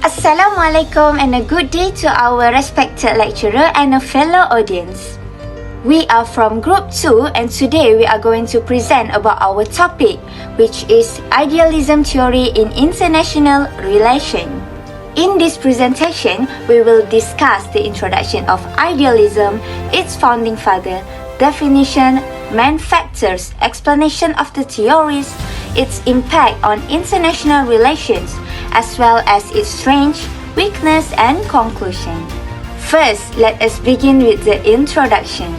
Assalamualaikum and a good day to our respected lecturer and a fellow audience. We are from Group 2 and today we are going to present about our topic, which is Idealism Theory in International Relations. In this presentation, we will discuss the introduction of idealism, its founding father, definition, main factors, explanation of the theories, its impact on international relations, as well as its strength, weakness, and conclusion. First, let us begin with the introduction.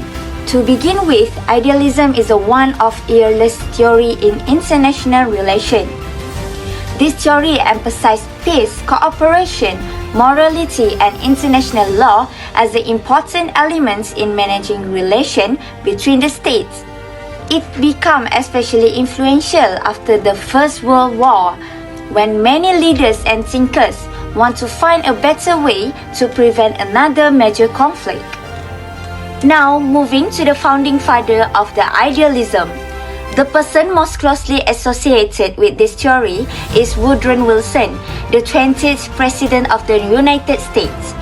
To begin with, idealism is a one-off earless theory in international relations. This theory emphasizes peace, cooperation, morality, and international law as the important elements in managing relations between the states. It became especially influential after the First World War, when many leaders and thinkers want to find a better way to prevent another major conflict. Now, moving to the founding father of the idealism. The person most closely associated with this theory is Woodrow Wilson, the 20th President of the United States.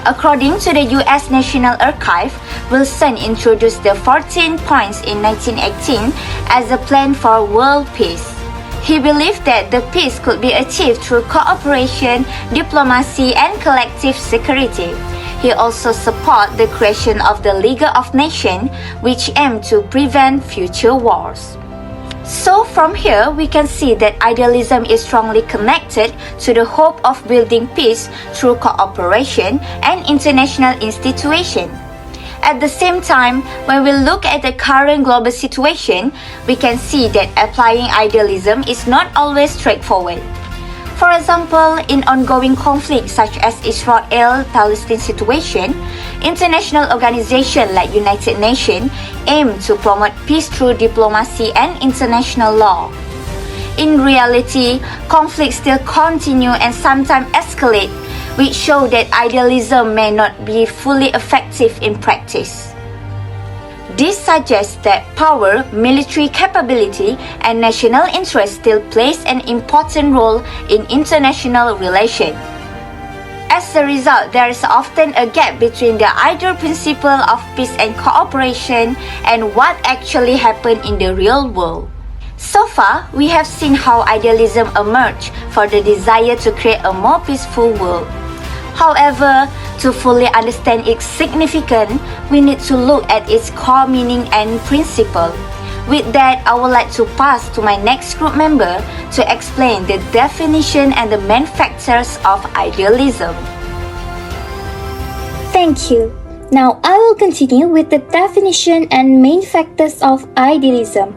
According to the U.S. National Archive, Wilson introduced the 14 points in 1918 as a plan for world peace. He believed that the peace could be achieved through cooperation, diplomacy, and collective security. He also supported the creation of the League of Nations, which aimed to prevent future wars. So from here, we can see that idealism is strongly connected to the hope of building peace through cooperation and international institutions. At the same time, when we look at the current global situation, we can see that applying idealism is not always straightforward. For example, in ongoing conflicts such as Israel-Palestine situation, international organizations like United Nations aim to promote peace through diplomacy and international law. In reality, conflicts still continue and sometimes escalate, which show that idealism may not be fully effective in practice. This suggests that power, military capability, and national interest still plays an important role in international relations. As a result, there is often a gap between the ideal principle of peace and cooperation and what actually happened in the real world. So far, we have seen how idealism emerged for the desire to create a more peaceful world. However, to fully understand its significance, we need to look at its core meaning and principle. With that, I would like to pass to my next group member to explain the definition and the main factors of idealism. Thank you. Now I will continue with the definition and main factors of idealism.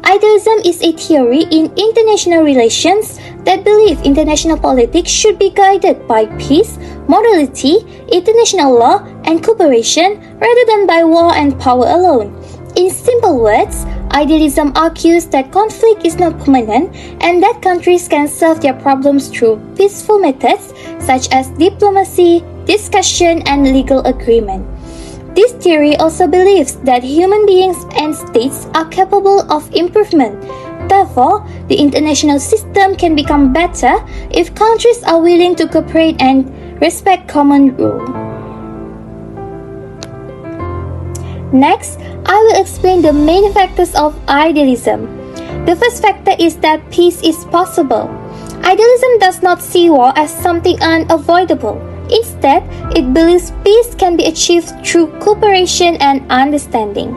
Idealism is a theory in international relations that believes international politics should be guided by peace, morality, international law, and cooperation rather than by war and power alone. In simple words, idealism argues that conflict is not permanent and that countries can solve their problems through peaceful methods such as diplomacy, discussion, and legal agreement. This theory also believes that human beings and states are capable of improvement. Therefore, the international system can become better if countries are willing to cooperate and respect common rules. Next, I will explain the main factors of idealism. The first factor is that peace is possible. Idealism does not see war as something unavoidable. Instead, it believes peace can be achieved through cooperation and understanding.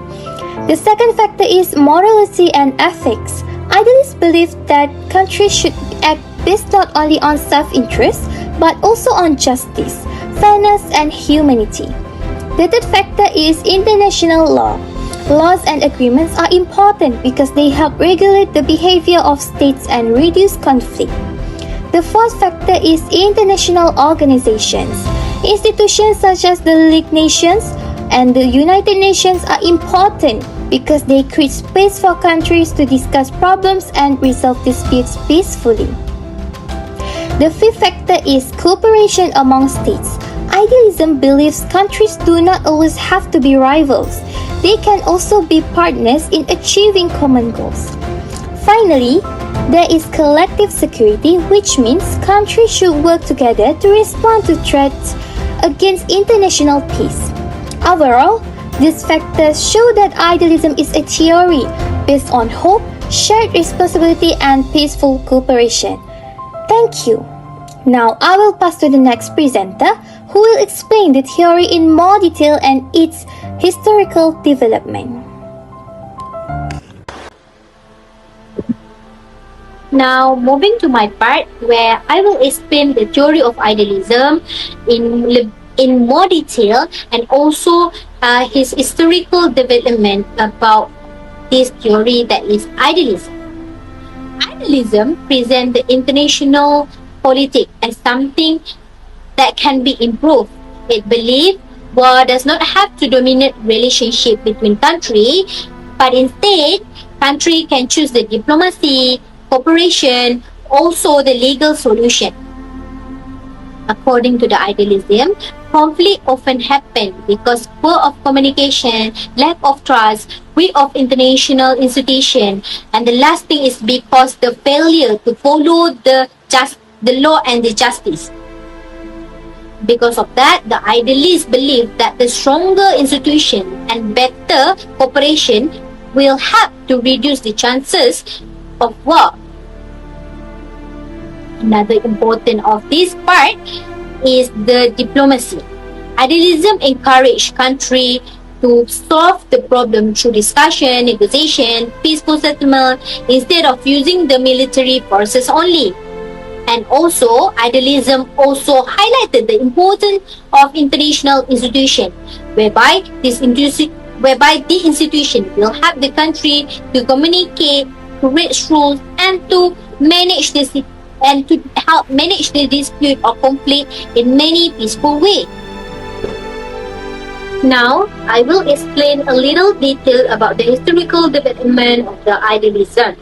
The second factor is morality and ethics. Idealists believe that countries should act based not only on self-interest, but also on justice, fairness, and humanity. The third factor is international law. Laws and agreements are important because they help regulate the behavior of states and reduce conflict. The fourth factor is international organizations. Institutions such as the League of Nations and the United Nations are important because they create space for countries to discuss problems and resolve disputes peacefully. The fifth factor is cooperation among states. Idealism believes countries do not always have to be rivals. They can also be partners in achieving common goals. Finally, There is collective security, which means countries should work together to respond to threats against international peace. Overall, these factors show that idealism is a theory based on hope, shared responsibility, and peaceful cooperation. Thank you. Now I will pass to the next presenter who will explain the theory in more detail and its historical development. Now, moving to my part where I will explain the theory of idealism in more detail and also his historical development about this theory that is idealism. Idealism presents the international politics as something that can be improved. It believes war does not have to dominate relationship between countries, but instead, country can choose the diplomacy, cooperation, also the legal solution. According to the idealism, conflict often happens because poor of communication, lack of trust, weak of international institution, and the last thing is because the failure to follow the law and the justice. Because of that, the idealists believe that the stronger institution and better cooperation will help to reduce the chances of war. Another important of this part is the diplomacy. Idealism encourages countries to solve the problem through discussion, negotiation, peaceful settlement instead of using the military forces only. And also, idealism also highlighted the importance of international institutions, whereby the institution will help the country to communicate, to reach rules, and to help manage the dispute or conflict in many peaceful ways. Now, I will explain a little detail about the historical development of the idealism.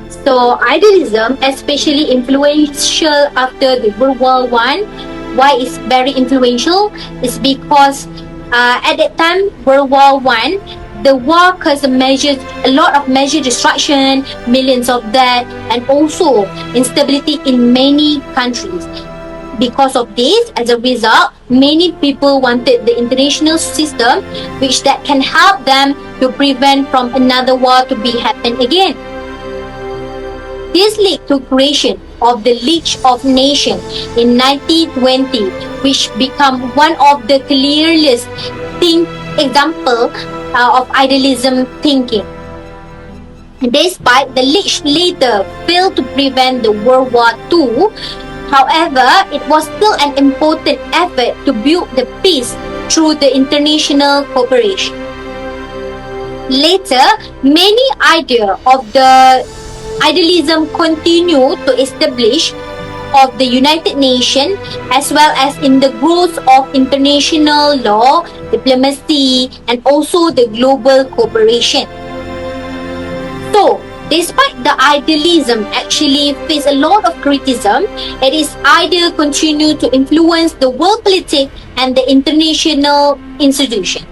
So, idealism, especially influential after the World War I. Why it's very influential? Is because at that time, World War I, the war caused a lot of major destruction, millions of deaths, and also instability in many countries. Because of this, as a result, many people wanted the international system which that can help them to prevent from another war to be happen again. This led to creation of the League of Nations in 1920, which became one of the clearest example of idealism thinking. Despite the League later failed to prevent the World War II, however, it was still an important effort to build the peace through the international cooperation. Later, many ideas of the idealism continue to establish of the United Nations as well as in the growth of international law, diplomacy, and also the global cooperation. So, despite the idealism actually face a lot of criticism, its idea continue to influence the world politics and the international institution.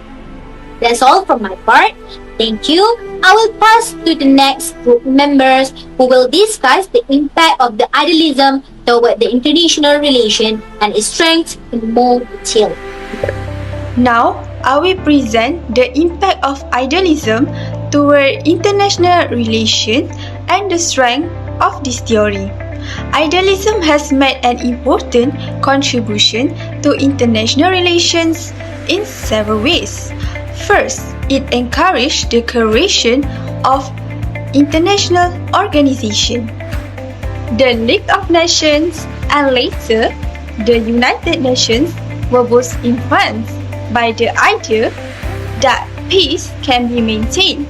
That's all from my part. Thank you. I will pass to the next group members who will discuss the impact of the idealism toward the international relation and its strengths in more detail. Now, I will present the impact of idealism toward international relations and the strength of this theory. Idealism has made an important contribution to international relations in several ways. First, it encouraged the creation of international organizations. The League of Nations and later the United Nations were both influenced by the idea that peace can be maintained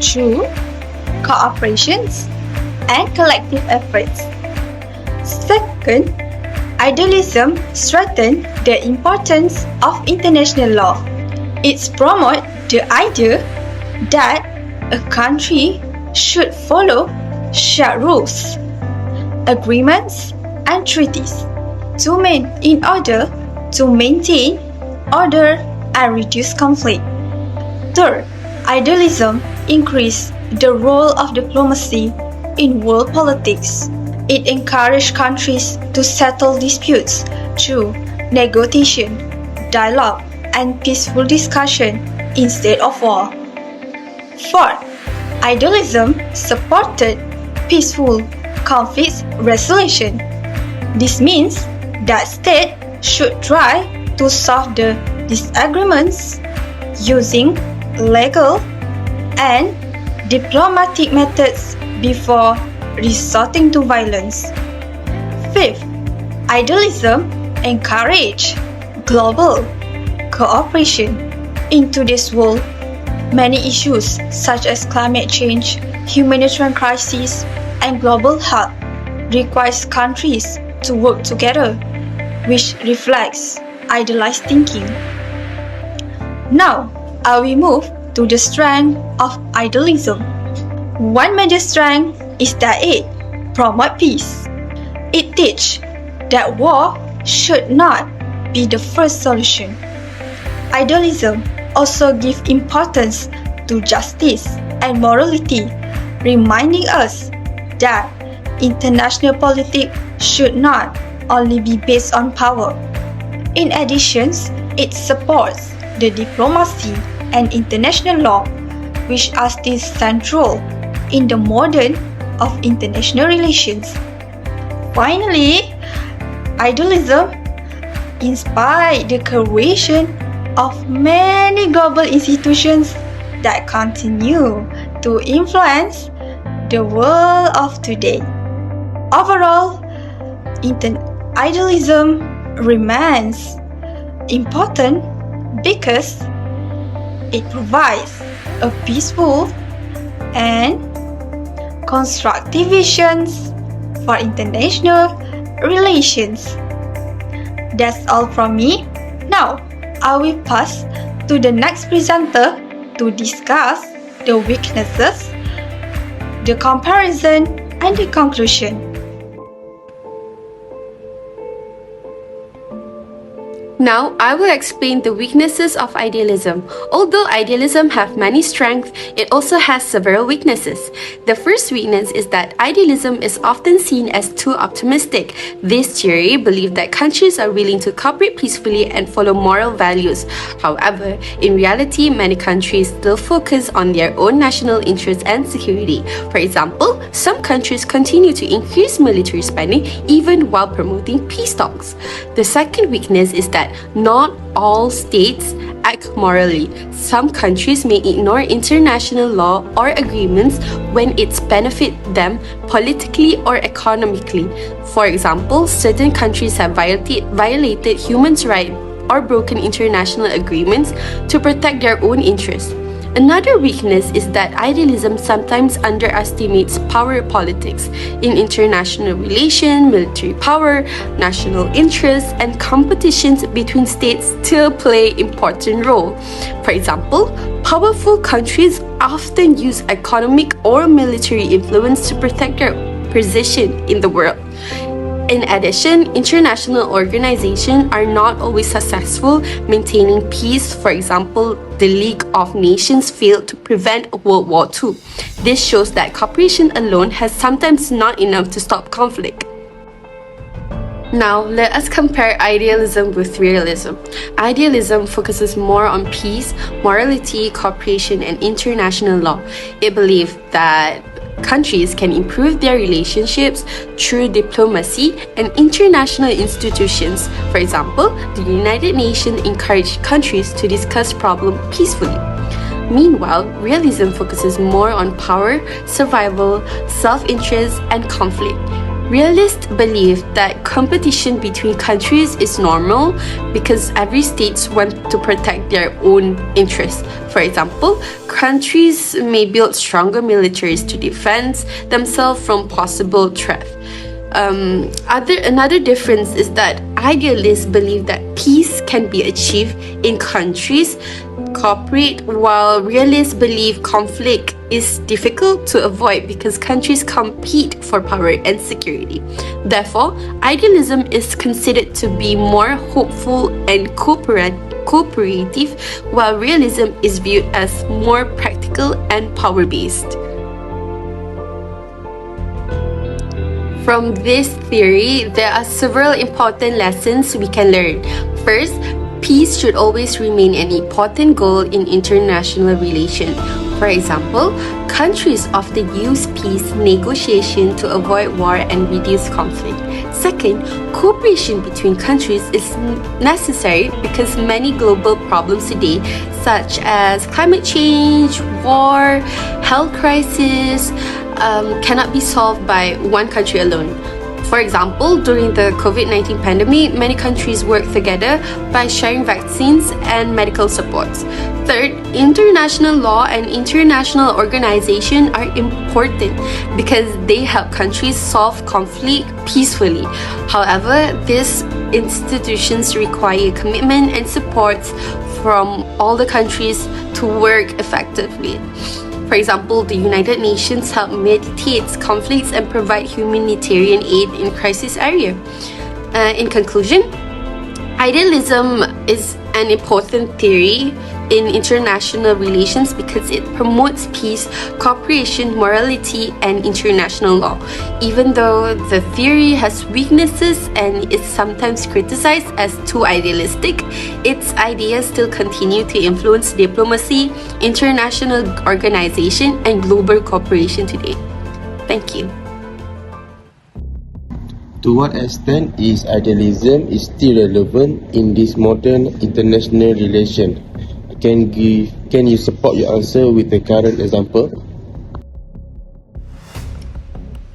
through cooperation and collective efforts. Second, idealism strengthened the importance of international law. It promotes the idea that a country should follow shared rules, agreements, and treaties in order to maintain order and reduce conflict. Third, idealism increased the role of diplomacy. in world politics. It encouraged countries to settle disputes through negotiation, dialogue, and peaceful discussion instead of war. Fourth, idealism supported peaceful conflict resolution. This means that states should try to solve the disagreements using legal and diplomatic methods before resorting to violence. Fifth, idealism encouraged global cooperation. In today's world, many issues such as climate change, humanitarian crises, and global health requires countries to work together, which reflects idealized thinking. Now, I will move to the strength of idealism. One major strength is that it promotes peace. It teaches that war should not be the first solution. Idealism also gives importance to justice and morality, reminding us that international politics should not only be based on power. In addition, it supports the diplomacy and international law, which are still central in the modern of international relations. Finally, idealism inspired the creation of many global institutions that continue to influence the world of today. Overall, idealism remains important because it provides a peaceful and constructive visions for international relations. That's all from me. Now, I will pass to the next presenter to discuss the weaknesses, the comparison, and the conclusion. Now, I will explain the weaknesses of idealism. Although idealism has many strengths, it also has several weaknesses. The first weakness is that idealism is often seen as too optimistic. This theory believes that countries are willing to cooperate peacefully and follow moral values. However, in reality, many countries still focus on their own national interests and security. For example, some countries continue to increase military spending even while promoting peace talks. The second weakness is that not all states act morally. Some countries may ignore international law or agreements when it benefits them politically or economically. For example, certain countries have violated human rights or broken international agreements to protect their own interests. Another weakness is that idealism sometimes underestimates power politics. In international relations, military power, national interests, and competitions between states still play important role. For example, powerful countries often use economic or military influence to protect their position in the world. In addition, international organizations are not always successful maintaining peace. For example, the League of Nations failed to prevent World War II. This shows that cooperation alone has sometimes not enough to stop conflict. Now, let us compare idealism with realism. Idealism focuses more on peace, morality, cooperation, and international law. It believes that countries can improve their relationships through diplomacy and international institutions. For example, the United Nations encouraged countries to discuss problems peacefully. Meanwhile, realism focuses more on power, survival, self-interest, and conflict. Realists believe that competition between countries is normal because every state wants to protect their own interests. For example, countries may build stronger militaries to defend themselves from possible threat. Another difference is that idealists believe that peace can be achieved in countries cooperate, while realists believe conflict is difficult to avoid because countries compete for power and security. Therefore, idealism is considered to be more hopeful and cooperative, while realism is viewed as more practical and power-based. From this theory, there are several important lessons we can learn. First, peace should always remain an important goal in international relations. For example, countries often use peace negotiation to avoid war and reduce conflict. Second, cooperation between countries is necessary because many global problems today, such as climate change, war, health crisis, cannot be solved by one country alone. For example, during the COVID-19 pandemic, many countries worked together by sharing vaccines and medical supports. Third, international law and international organization are important because they help countries solve conflict peacefully. However, these institutions require commitment and support from all the countries to work effectively. For example, the United Nations help mediate conflicts and provide humanitarian aid in crisis area. In conclusion, idealism is an important theory in international relations because it promotes peace, cooperation, morality, and international law. Even though the theory has weaknesses and is sometimes criticized as too idealistic, its ideas still continue to influence diplomacy, international organization, and global cooperation today. Thank you. To what extent is idealism still relevant in this modern international relation? Can you support your answer with a current example?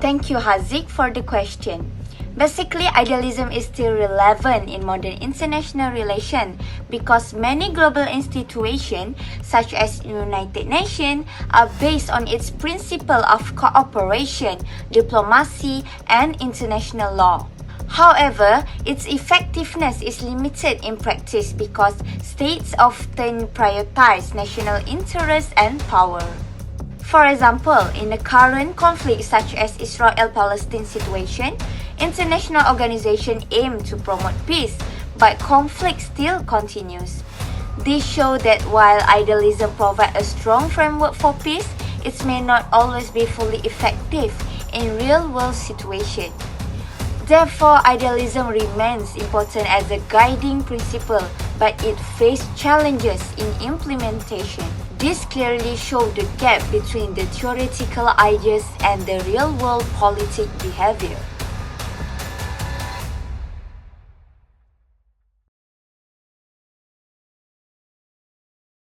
Thank you, Haziq, for the question. Basically, idealism is still relevant in modern international relations because many global institutions, such as United Nations, are based on its principle of cooperation, diplomacy, and international law. However, its effectiveness is limited in practice because states often prioritize national interests and power. For example, in the current conflict such as Israel-Palestine situation, international organizations aim to promote peace, but conflict still continues. This shows that while idealism provides a strong framework for peace, it may not always be fully effective in real-world situations. Therefore, idealism remains important as a guiding principle, but it faces challenges in implementation. This clearly shows the gap between the theoretical ideas and the real-world politic behavior.